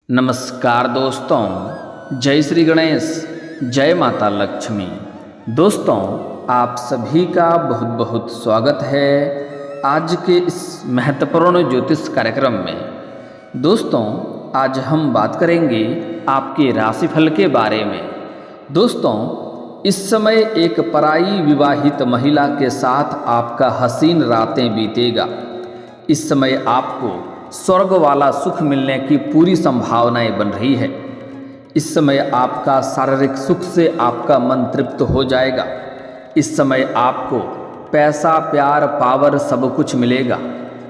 नमस्कार दोस्तों, जय श्री गणेश, जय माता लक्ष्मी। दोस्तों, आप सभी का बहुत बहुत स्वागत है आज के इस महत्वपूर्ण ज्योतिष कार्यक्रम में। दोस्तों, आज हम बात करेंगे आपके राशिफल के बारे में। दोस्तों, इस समय एक पराई विवाहित महिला के साथ आपका हसीन रातें बीतेगा। इस समय आपको स्वर्ग वाला सुख मिलने की पूरी संभावनाएं बन रही है। इस समय आपका शारीरिक सुख से आपका मन तृप्त हो जाएगा। इस समय आपको पैसा, प्यार, पावर सब कुछ मिलेगा।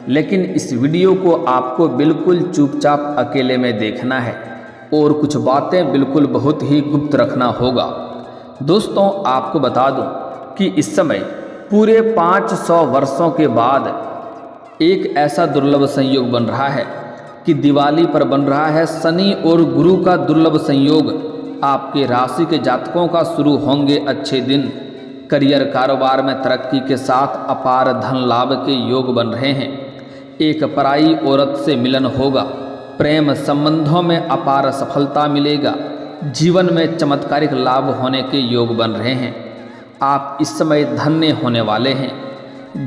लेकिन इस वीडियो को आपको बिल्कुल चुपचाप अकेले में देखना है और कुछ बातें बिल्कुल बहुत ही गुप्त रखना होगा। दोस्तों, आपको बता दूं कि इस समय पूरे 500 वर्षों के बाद एक ऐसा दुर्लभ संयोग बन रहा है कि दिवाली पर बन रहा है शनि और गुरु का दुर्लभ संयोग। आपके राशि के जातकों का शुरू होंगे अच्छे दिन। करियर, कारोबार में तरक्की के साथ अपार धन लाभ के योग बन रहे हैं। एक पराई औरत से मिलन होगा। प्रेम संबंधों में अपार सफलता मिलेगा। जीवन में चमत्कारिक लाभ होने के योग बन रहे हैं। आप इस समय धन्य होने वाले हैं।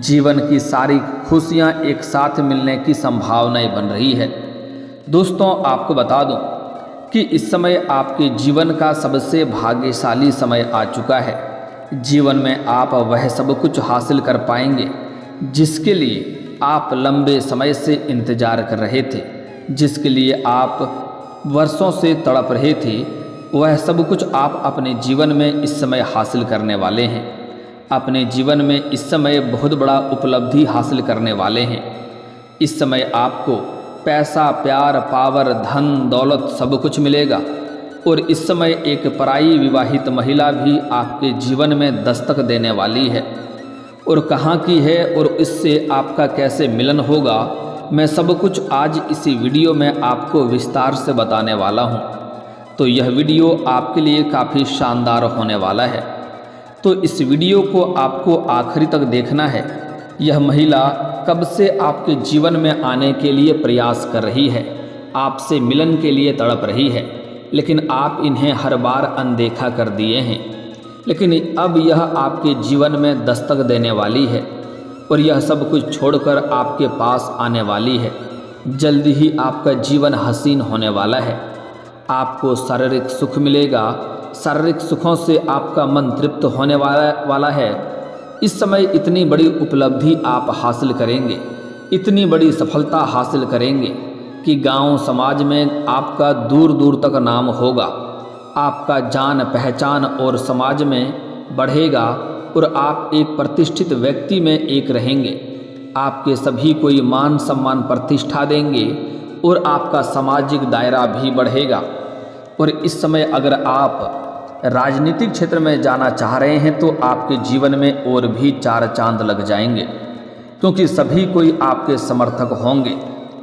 जीवन की सारी खुशियां एक साथ मिलने की संभावनाएं बन रही है। दोस्तों, आपको बता दूं कि इस समय आपके जीवन का सबसे भाग्यशाली समय आ चुका है। जीवन में आप वह सब कुछ हासिल कर पाएंगे जिसके लिए आप लंबे समय से इंतजार कर रहे थे, जिसके लिए आप वर्षों से तड़प रहे थे। वह सब कुछ आप अपने जीवन में इस समय हासिल करने वाले हैं। अपने जीवन में इस समय बहुत बड़ा उपलब्धि हासिल करने वाले हैं। इस समय आपको पैसा, प्यार, पावर, धन, दौलत सब कुछ मिलेगा। और इस समय एक पराई विवाहित महिला भी आपके जीवन में दस्तक देने वाली है। और कहाँ की है और इससे आपका कैसे मिलन होगा, मैं सब कुछ आज इसी वीडियो में आपको विस्तार से बताने वाला हूँ। तो यह वीडियो आपके लिए काफ़ी शानदार होने वाला है। तो इस वीडियो को आपको आखिरी तक देखना है। यह महिला कब से आपके जीवन में आने के लिए प्रयास कर रही है, आपसे मिलन के लिए तड़प रही है, लेकिन आप इन्हें हर बार अनदेखा कर दिए हैं। लेकिन अब यह आपके जीवन में दस्तक देने वाली है और यह सब कुछ छोड़कर आपके पास आने वाली है। जल्दी ही आपका जीवन हसीन होने वाला है। आपको शारीरिक सुख मिलेगा। शारीरिक सुखों से आपका मन तृप्त होने वाला है। इस समय इतनी बड़ी उपलब्धि आप हासिल करेंगे, इतनी बड़ी सफलता हासिल करेंगे कि गांव समाज में आपका दूर दूर तक नाम होगा। आपका जान पहचान और समाज में बढ़ेगा और आप एक प्रतिष्ठित व्यक्ति में एक रहेंगे। आपके सभी कोई मान सम्मान प्रतिष्ठा देंगे और आपका सामाजिक दायरा भी बढ़ेगा। और इस समय अगर आप राजनीतिक क्षेत्र में जाना चाह रहे हैं तो आपके जीवन में और भी 4 चांद लग जाएंगे, क्योंकि सभी कोई आपके समर्थक होंगे।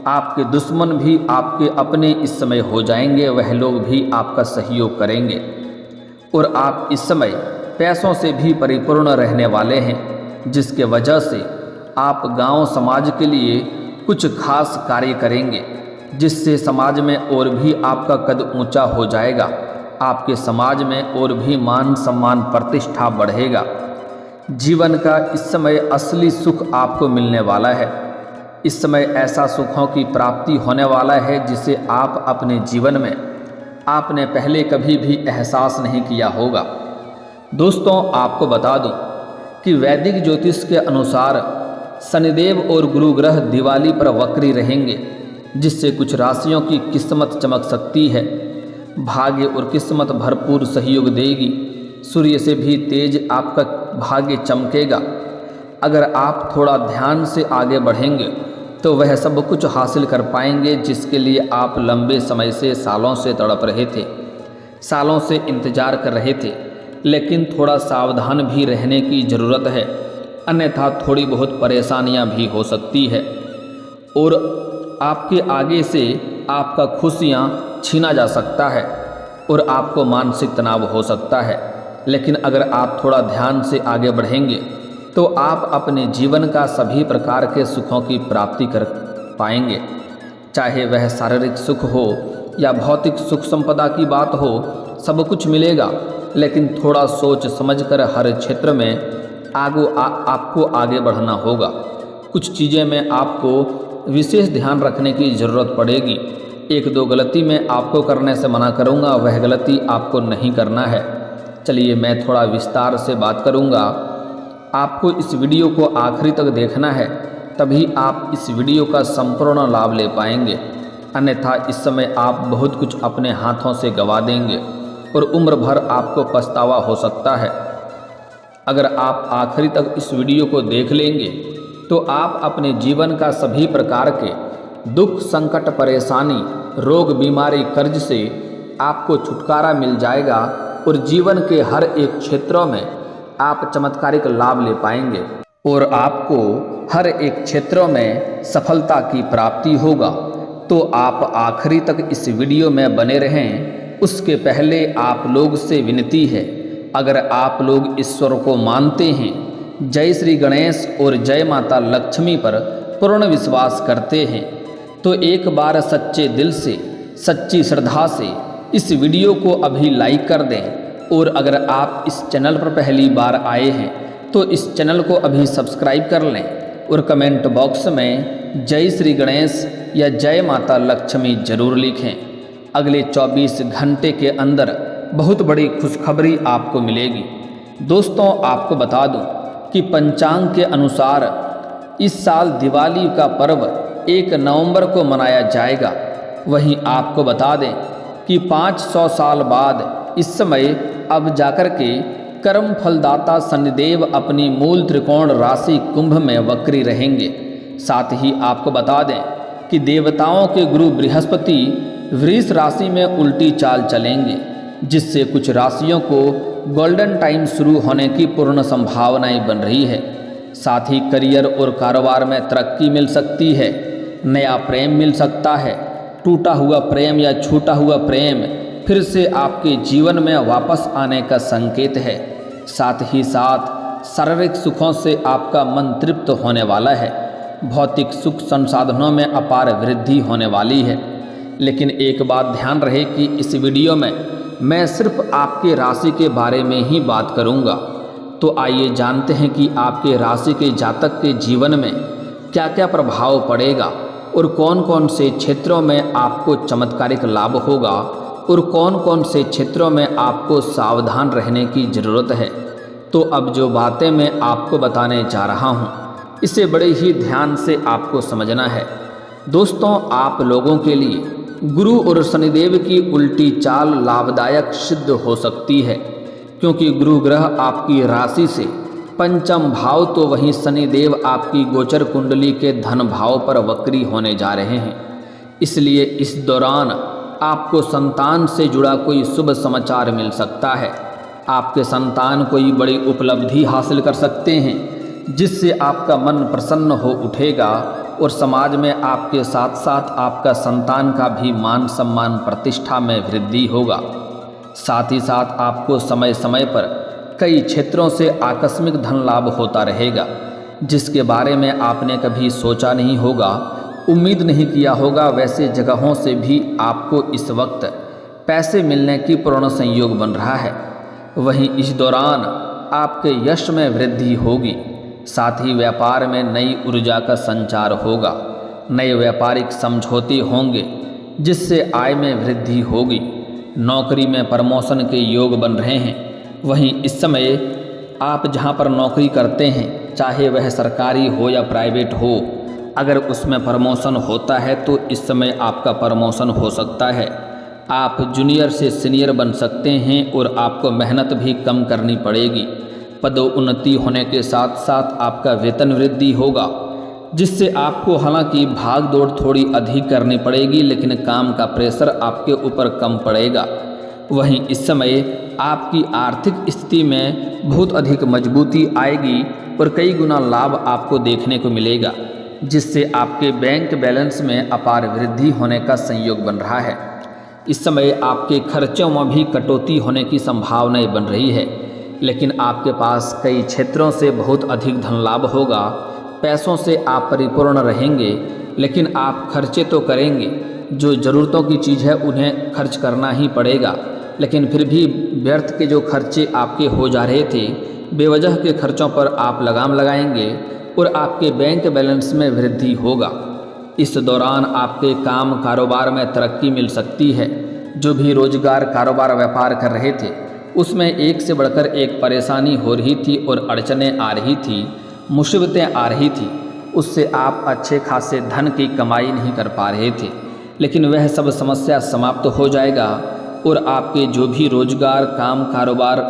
आपके दुश्मन भी आपके अपने इस समय हो जाएंगे। वह लोग भी आपका सहयोग करेंगे और आप इस समय पैसों से भी परिपूर्ण रहने वाले हैं, जिसके वजह से आप गांव समाज के लिए कुछ खास कार्य करेंगे, जिससे समाज में और भी आपका कद ऊंचा हो जाएगा। आपके समाज में और भी मान सम्मान प्रतिष्ठा बढ़ेगा। जीवन का इस समय असली सुख आपको मिलने वाला है। इस समय ऐसा सुखों की प्राप्ति होने वाला है जिसे आप अपने जीवन में आपने पहले कभी भी एहसास नहीं किया होगा। दोस्तों, आपको बता दूं कि वैदिक ज्योतिष के अनुसार शनिदेव और गुरु ग्रह दिवाली पर वक्री रहेंगे, जिससे कुछ राशियों की किस्मत चमक सकती है। भाग्य और किस्मत भरपूर सहयोग देगी। सूर्य से भी तेज आपका भाग्य चमकेगा। अगर आप थोड़ा ध्यान से आगे बढ़ेंगे तो वह सब कुछ हासिल कर पाएंगे जिसके लिए आप लंबे समय से, सालों से तड़प रहे थे, सालों से इंतजार कर रहे थे। लेकिन थोड़ा सावधान भी रहने की ज़रूरत है, अन्यथा थोड़ी बहुत परेशानियां भी हो सकती है और आपके आगे से आपका खुशियां छीना जा सकता है और आपको मानसिक तनाव हो सकता है। लेकिन अगर आप थोड़ा ध्यान से आगे बढ़ेंगे तो आप अपने जीवन का सभी प्रकार के सुखों की प्राप्ति कर पाएंगे, चाहे वह शारीरिक सुख हो या भौतिक सुख संपदा की बात हो, सब कुछ मिलेगा, लेकिन थोड़ा सोच समझकर हर क्षेत्र में आपको आगे बढ़ना होगा। कुछ चीज़ें में आपको विशेष ध्यान रखने की ज़रूरत पड़ेगी। एक दो गलती मैं आपको करने से मना करूँगा, वह गलती आपको नहीं करना है। चलिए मैं थोड़ा विस्तार से बात करूँगा। आपको इस वीडियो को आखिरी तक देखना है, तभी आप इस वीडियो का संपूर्ण लाभ ले पाएंगे। अन्यथा इस समय आप बहुत कुछ अपने हाथों से गंवा देंगे और उम्र भर आपको पछतावा हो सकता है। अगर आप आखिरी तक इस वीडियो को देख लेंगे तो आप अपने जीवन का सभी प्रकार के दुख, संकट, परेशानी, रोग, बीमारी, कर्ज से आपको छुटकारा मिल जाएगा और जीवन के हर एक क्षेत्रों में आप चमत्कारिक लाभ ले पाएंगे और आपको हर एक क्षेत्रों में सफलता की प्राप्ति होगा। तो आप आखिरी तक इस वीडियो में बने रहें। उसके पहले आप लोग से विनती है, अगर आप लोग ईश्वर को मानते हैं, जय श्री गणेश और जय माता लक्ष्मी पर पूर्ण विश्वास करते हैं, तो एक बार सच्चे दिल से, सच्ची श्रद्धा से इस वीडियो को अभी लाइक कर दें। और अगर आप इस चैनल पर पहली बार आए हैं तो इस चैनल को अभी सब्सक्राइब कर लें और कमेंट बॉक्स में जय श्री गणेश या जय माता लक्ष्मी जरूर लिखें। अगले 24 घंटे के अंदर बहुत बड़ी खुशखबरी आपको मिलेगी। दोस्तों, आपको बता दूं कि पंचांग के अनुसार इस साल दिवाली का पर्व 1 नवंबर को मनाया जाएगा। वहीं आपको बता दें कि 500 साल बाद इस समय अब जाकर के कर्म फलदाता शनिदेव अपनी मूल त्रिकोण राशि कुंभ में वक्री रहेंगे। साथ ही आपको बता दें कि देवताओं के गुरु बृहस्पति वृष राशि में उल्टी चाल चलेंगे, जिससे कुछ राशियों को गोल्डन टाइम शुरू होने की पूर्ण संभावनाएं बन रही है। साथ ही करियर और कारोबार में तरक्की मिल सकती है, नया प्रेम मिल सकता है, टूटा हुआ प्रेम या छूटा हुआ प्रेम फिर से आपके जीवन में वापस आने का संकेत है। साथ ही साथ शारीरिक सुखों से आपका मन तृप्त होने वाला है। भौतिक सुख संसाधनों में अपार वृद्धि होने वाली है। लेकिन एक बात ध्यान रहे कि इस वीडियो में मैं सिर्फ आपके राशि के बारे में ही बात करूंगा। तो आइए जानते हैं कि आपके राशि के जातक के जीवन में क्या क्या प्रभाव पड़ेगा और कौन कौन से क्षेत्रों में आपको चमत्कारिक लाभ होगा और कौन कौन से क्षेत्रों में आपको सावधान रहने की ज़रूरत है। तो अब जो बातें मैं आपको बताने जा रहा हूँ, इसे बड़े ही ध्यान से आपको समझना है। दोस्तों, आप लोगों के लिए गुरु और शनिदेव की उल्टी चाल लाभदायक सिद्ध हो सकती है, क्योंकि गुरु ग्रह आपकी राशि से पंचम भाव, तो वहीं शनिदेव आपकी गोचर कुंडली के धन भाव पर वक्री होने जा रहे हैं। इसलिए इस दौरान आपको संतान से जुड़ा कोई शुभ समाचार मिल सकता है। आपके संतान कोई बड़ी उपलब्धि हासिल कर सकते हैं, जिससे आपका मन प्रसन्न हो उठेगा और समाज में आपके साथ साथ आपका संतान का भी मान सम्मान प्रतिष्ठा में वृद्धि होगा। साथ ही साथ आपको समय समय पर कई क्षेत्रों से आकस्मिक धन लाभ होता रहेगा, जिसके बारे में आपने कभी सोचा नहीं होगा, उम्मीद नहीं किया होगा। वैसे जगहों से भी आपको इस वक्त पैसे मिलने की पूर्ण संयोग बन रहा है। वहीं इस दौरान आपके यश में वृद्धि होगी। साथ ही व्यापार में नई ऊर्जा का संचार होगा। नए व्यापारिक समझौते होंगे, जिससे आय में वृद्धि होगी। नौकरी में प्रमोशन के योग बन रहे हैं। वहीं इस समय आप जहां पर नौकरी करते हैं, चाहे वह सरकारी हो या प्राइवेट हो, अगर उसमें प्रमोशन होता है तो इस समय आपका प्रमोशन हो सकता है। आप जूनियर से सीनियर बन सकते हैं और आपको मेहनत भी कम करनी पड़ेगी। पदोन्नति होने के साथ साथ आपका वेतन वृद्धि होगा, जिससे आपको हालांकि भाग दौड़ थोड़ी अधिक करनी पड़ेगी, लेकिन काम का प्रेशर आपके ऊपर कम पड़ेगा। वहीं इस समय आपकी आर्थिक स्थिति में बहुत अधिक मजबूती आएगी और कई गुना लाभ आपको देखने को मिलेगा, जिससे आपके बैंक बैलेंस में अपार वृद्धि होने का संयोग बन रहा है। इस समय आपके खर्चों में भी कटौती होने की संभावनाएं बन रही है, लेकिन आपके पास कई क्षेत्रों से बहुत अधिक धन लाभ होगा। पैसों से आप परिपूर्ण रहेंगे, लेकिन आप खर्चे तो करेंगे, जो ज़रूरतों की चीज़ है उन्हें खर्च करना ही पड़ेगा, लेकिन फिर भी व्यर्थ के जो खर्चे आपके हो जा रहे थे, बेवजह के खर्चों पर आप लगाम लगाएंगे और आपके बैंक बैलेंस में वृद्धि होगा। इस दौरान आपके काम कारोबार में तरक्की मिल सकती है। जो भी रोजगार कारोबार व्यापार कर रहे थे उसमें एक से बढ़कर एक परेशानी हो रही थी और अड़चनें आ रही थी, मुसीबतें आ रही थी, उससे आप अच्छे खासे धन की कमाई नहीं कर पा रहे थे। लेकिन वह सब समस्या समाप्त हो जाएगा और आपके जो भी रोजगार काम कारोबार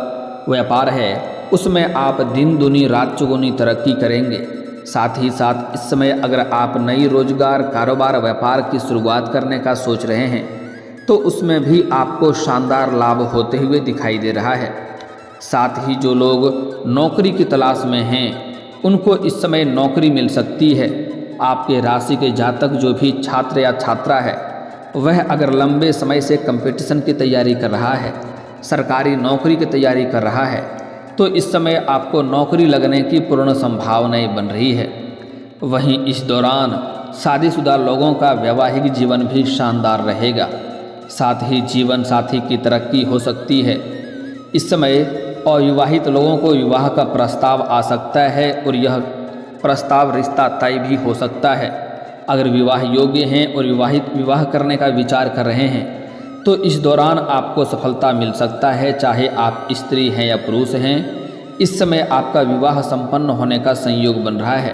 व्यापार है उसमें आप दिन दूनी रात चौगुनी तरक्की करेंगे। साथ ही साथ इस समय अगर आप नई रोजगार कारोबार व्यापार की शुरुआत करने का सोच रहे हैं तो उसमें भी आपको शानदार लाभ होते हुए दिखाई दे रहा है। साथ ही जो लोग नौकरी की तलाश में हैं उनको इस समय नौकरी मिल सकती है। आपके राशि के जातक जो भी छात्र या छात्रा है वह अगर लंबे समय से कंपटीशन की तैयारी कर रहा है, सरकारी नौकरी की तैयारी कर रहा है, तो इस समय आपको नौकरी लगने की पूर्ण संभावनाएं बन रही है। वहीं इस दौरान शादीशुदा लोगों का वैवाहिक जीवन भी शानदार रहेगा। साथ ही जीवन साथी की तरक्की हो सकती है। इस समय अविवाहित लोगों को विवाह का प्रस्ताव आ सकता है और यह प्रस्ताव रिश्ता तय भी हो सकता है। अगर विवाह योग्य हैं और विवाह करने का विचार कर रहे हैं तो इस दौरान आपको सफलता मिल सकता है, चाहे आप स्त्री हैं या पुरुष हैं। इस समय आपका विवाह संपन्न होने का संयोग बन रहा है।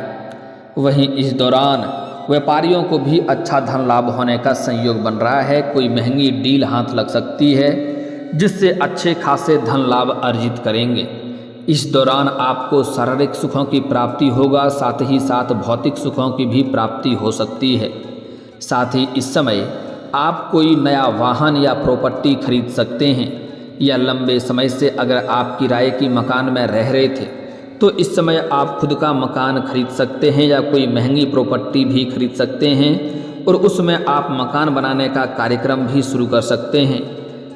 वहीं इस दौरान व्यापारियों को भी अच्छा धन लाभ होने का संयोग बन रहा है। कोई महंगी डील हाथ लग सकती है जिससे अच्छे खासे धन लाभ अर्जित करेंगे। इस दौरान आपको शारीरिक सुखों की प्राप्ति होगा, साथ ही साथ भौतिक सुखों की भी प्राप्ति हो सकती है। साथ ही इस समय आप कोई नया वाहन या प्रॉपर्टी खरीद सकते हैं, या लंबे समय से अगर आप किराए की मकान में रह रहे थे तो इस समय आप खुद का मकान खरीद सकते हैं या कोई महंगी प्रॉपर्टी भी खरीद सकते हैं और उसमें आप मकान बनाने का कार्यक्रम भी शुरू कर सकते हैं।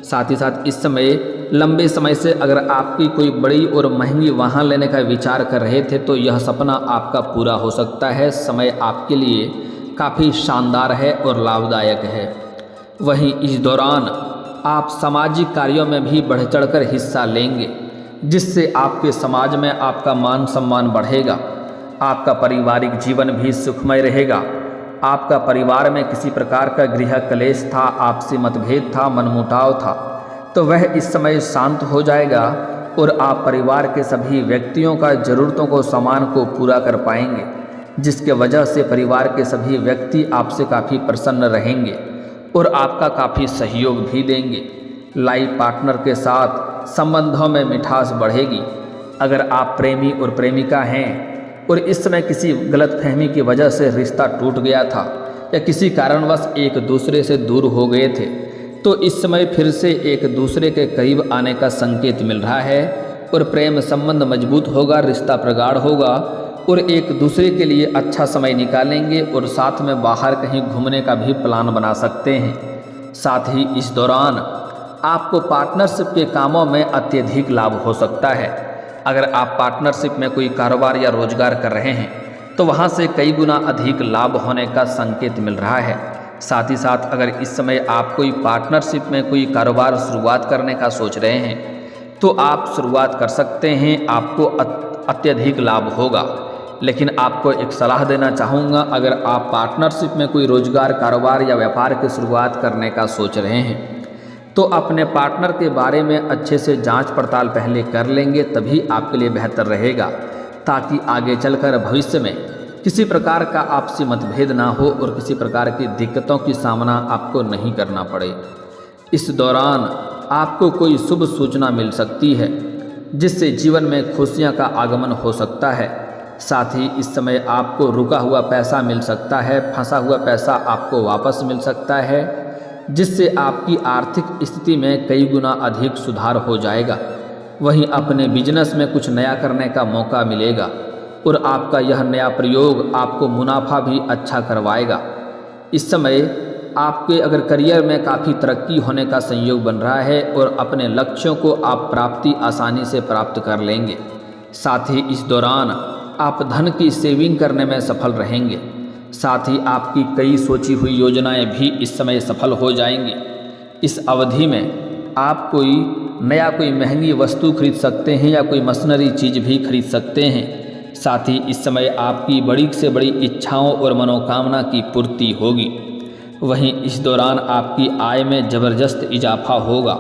साथ ही साथ इस समय लंबे समय से अगर आपकी कोई बड़ी और महंगी वाहन लेने का विचार कर रहे थे तो यह सपना आपका पूरा हो सकता है। समय आपके लिए काफ़ी शानदार है और लाभदायक है। वहीं इस दौरान आप सामाजिक कार्यों में भी बढ़ चढ़कर हिस्सा लेंगे, जिससे आपके समाज में आपका मान सम्मान बढ़ेगा। आपका पारिवारिक जीवन भी सुखमय रहेगा। आपका परिवार में किसी प्रकार का गृह क्लेश था, आपसी मतभेद था, मनमुटाव था, तो वह इस समय शांत हो जाएगा और आप परिवार के सभी व्यक्तियों का ज़रूरतों को सामान को पूरा कर पाएंगे, जिसके वजह से परिवार के सभी व्यक्ति आपसे काफ़ी प्रसन्न रहेंगे और आपका काफ़ी सहयोग भी देंगे। लाइफ पार्टनर के साथ संबंधों में मिठास बढ़ेगी। अगर आप प्रेमी और प्रेमिका हैं और इस समय किसी गलतफहमी की वजह से रिश्ता टूट गया था या किसी कारणवश एक दूसरे से दूर हो गए थे, तो इस समय फिर से एक दूसरे के करीब आने का संकेत मिल रहा है और प्रेम संबंध मजबूत होगा, रिश्ता प्रगाढ़ होगा और एक दूसरे के लिए अच्छा समय निकालेंगे और साथ में बाहर कहीं घूमने का भी प्लान बना सकते हैं। साथ ही इस दौरान आपको पार्टनरशिप के कामों में अत्यधिक लाभ हो सकता है। अगर आप पार्टनरशिप में कोई कारोबार या रोजगार कर रहे हैं तो वहाँ से कई गुना अधिक लाभ होने का संकेत मिल रहा है। साथ ही साथ अगर इस समय आप कोई पार्टनरशिप में कोई कारोबार शुरुआत करने का सोच रहे हैं तो आप शुरुआत कर सकते हैं, आपको अत्यधिक लाभ होगा। लेकिन आपको एक सलाह देना चाहूँगा, अगर आप पार्टनरशिप में कोई रोजगार कारोबार या व्यापार की शुरुआत करने का सोच रहे हैं तो अपने पार्टनर के बारे में अच्छे से जांच पड़ताल पहले कर लेंगे, तभी आपके लिए बेहतर रहेगा, ताकि आगे चलकर भविष्य में किसी प्रकार का आपसी मतभेद ना हो और किसी प्रकार की दिक्कतों की सामना आपको नहीं करना पड़े। इस दौरान आपको कोई शुभ सूचना मिल सकती है जिससे जीवन में खुशियां का आगमन हो सकता है। साथ ही इस समय आपको रुका हुआ पैसा मिल सकता है, फंसा हुआ पैसा आपको वापस मिल सकता है, जिससे आपकी आर्थिक स्थिति में कई गुना अधिक सुधार हो जाएगा। वहीं अपने बिजनेस में कुछ नया करने का मौका मिलेगा और आपका यह नया प्रयोग आपको मुनाफा भी अच्छा करवाएगा। इस समय आपके अगर करियर में काफ़ी तरक्की होने का संयोग बन रहा है और अपने लक्ष्यों को आप प्राप्ति आसानी से प्राप्त कर लेंगे। साथ ही इस दौरान आप धन की सेविंग करने में सफल रहेंगे। साथ ही आपकी कई सोची हुई योजनाएं भी इस समय सफल हो जाएंगी। इस अवधि में आप कोई महंगी वस्तु खरीद सकते हैं या कोई मशीनरी चीज़ भी खरीद सकते हैं। साथ ही इस समय आपकी बड़ी से बड़ी इच्छाओं और मनोकामना की पूर्ति होगी। वहीं इस दौरान आपकी आय में ज़बरदस्त इजाफा होगा।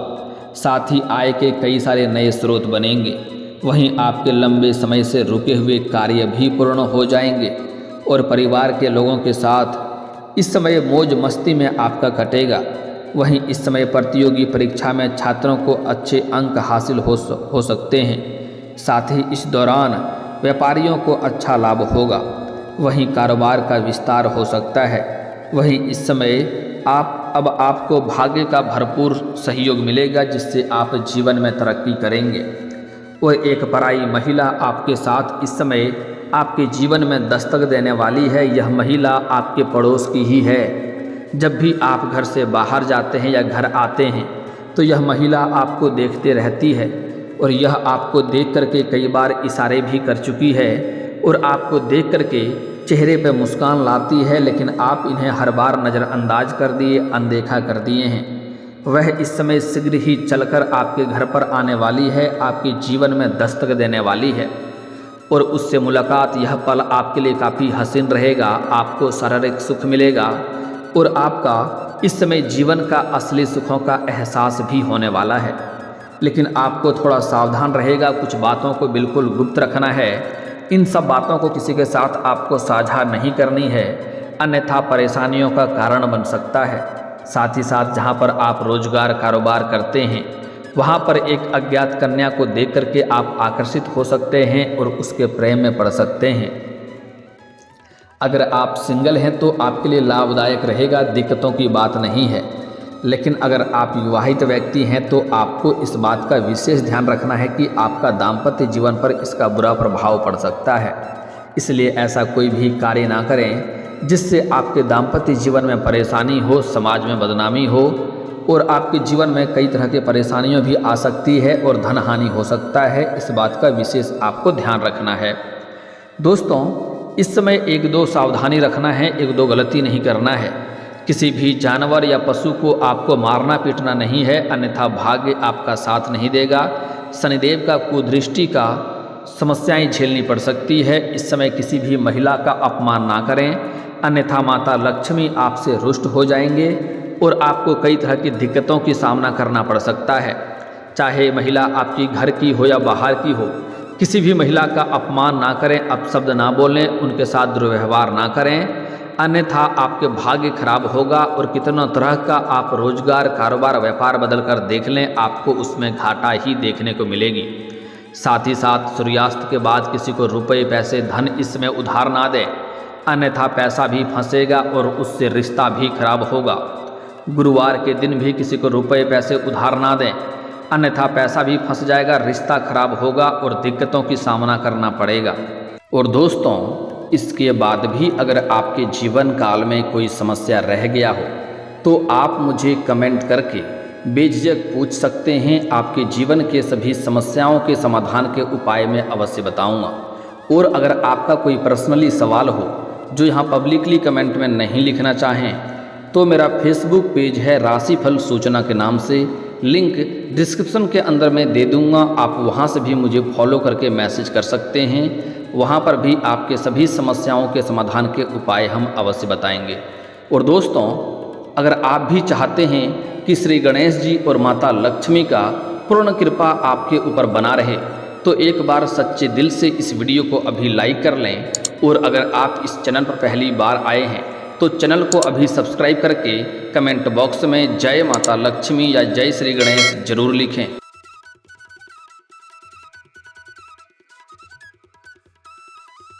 साथ ही आय के कई सारे नए स्रोत बनेंगे। वहीं आपके लंबे समय से रुके हुए कार्य भी पूर्ण हो जाएंगे और परिवार के लोगों के साथ इस समय मौज मस्ती में आपका कटेगा। वहीं इस समय प्रतियोगी परीक्षा में छात्रों को अच्छे अंक हासिल हो सकते हैं। साथ ही इस दौरान व्यापारियों को अच्छा लाभ होगा। वहीं कारोबार का विस्तार हो सकता है। वहीं इस समय अब आपको भाग्य का भरपूर सहयोग मिलेगा, जिससे आप जीवन में तरक्की करेंगे। और एक पराई महिला आपके साथ इस समय आपके जीवन में दस्तक देने वाली है। यह महिला आपके पड़ोस की ही है। जब भी आप घर से बाहर जाते हैं या घर आते हैं तो यह महिला आपको देखते रहती है और यह आपको देख करके कई बार इशारे भी कर चुकी है और आपको देख करके चेहरे पर मुस्कान लाती है, लेकिन आप इन्हें हर बार नज़रअंदाज कर दिए, अनदेखा कर दिए हैं। वह इस समय शीघ्र ही चलकर आपके घर पर आने वाली है, आपके जीवन में दस्तक देने वाली है और उससे मुलाकात यह पल आपके लिए काफ़ी हसीन रहेगा। आपको शारीरिक सुख मिलेगा और आपका इस समय जीवन का असली सुखों का एहसास भी होने वाला है। लेकिन आपको थोड़ा सावधान रहेगा, कुछ बातों को बिल्कुल गुप्त रखना है। इन सब बातों को किसी के साथ आपको साझा नहीं करनी है, अन्यथा परेशानियों का कारण बन सकता है। साथ ही साथ जहाँ पर आप रोजगार कारोबार करते हैं वहाँ पर एक अज्ञात कन्या को देख करके आप आकर्षित हो सकते हैं और उसके प्रेम में पड़ सकते हैं। अगर आप सिंगल हैं तो आपके लिए लाभदायक रहेगा, दिक्कतों की बात नहीं है। लेकिन अगर आप विवाहित व्यक्ति हैं तो आपको इस बात का विशेष ध्यान रखना है कि आपका दाम्पत्य जीवन पर इसका बुरा प्रभाव पड़ सकता है। इसलिए ऐसा कोई भी कार्य ना करें जिससे आपके दाम्पत्य जीवन में परेशानी हो, समाज में बदनामी हो और आपके जीवन में कई तरह की परेशानियां भी आ सकती है और धन हानि हो सकता है। इस बात का विशेष आपको ध्यान रखना है। दोस्तों, इस समय एक दो सावधानी रखना है, एक दो गलती नहीं करना है। किसी भी जानवर या पशु को आपको मारना पीटना नहीं है, अन्यथा भाग्य आपका साथ नहीं देगा। शनिदेव का कुदृष्टि का समस्याएं झेलनी पड़ सकती है। इस समय किसी भी महिला का अपमान ना करें, अन्यथा माता लक्ष्मी आपसे रुष्ट हो जाएंगे और आपको कई तरह की दिक्कतों की सामना करना पड़ सकता है। चाहे महिला आपकी घर की हो या बाहर की हो, किसी भी महिला का अपमान ना करें, अपशब्द ना बोलें, उनके साथ दुर्व्यवहार ना करें, अन्यथा आपके भाग्य खराब होगा और कितना तरह का आप रोजगार कारोबार व्यापार बदल कर देख लें, आपको उसमें घाटा ही देखने को मिलेगी। साथ ही साथ सूर्यास्त के बाद किसी को रुपए पैसे धन इसमें उधार ना दें, अन्यथा पैसा भी फंसेगा और उससे रिश्ता भी खराब होगा। गुरुवार के दिन भी किसी को रुपए पैसे उधार ना दें, अन्यथा पैसा भी फंस जाएगा, रिश्ता खराब होगा और दिक्कतों की सामना करना पड़ेगा। और दोस्तों, इसके बाद भी अगर आपके जीवन काल में कोई समस्या रह गया हो तो आप मुझे कमेंट करके बेझिझक पूछ सकते हैं। आपके जीवन के सभी समस्याओं के समाधान के उपाय मैं अवश्य बताऊंगा। और अगर आपका कोई पर्सनली सवाल हो जो यहाँ पब्लिकली कमेंट में नहीं लिखना चाहें तो मेरा फेसबुक पेज है राशिफल सूचना के नाम से, लिंक डिस्क्रिप्शन के अंदर मैं दे दूंगा। आप वहां से भी मुझे फॉलो करके मैसेज कर सकते हैं। वहां पर भी आपके सभी समस्याओं के समाधान के उपाय हम अवश्य बताएंगे। और दोस्तों, अगर आप भी चाहते हैं कि श्री गणेश जी और माता लक्ष्मी का पूर्ण कृपा आपके ऊपर बना रहे तो एक बार सच्चे दिल से इस वीडियो को अभी लाइक कर लें। और अगर आप इस चैनल पर पहली बार आए हैं तो चैनल को अभी सब्सक्राइब करके कमेंट बॉक्स में जय माता लक्ष्मी या जय श्री गणेश जरूर लिखें।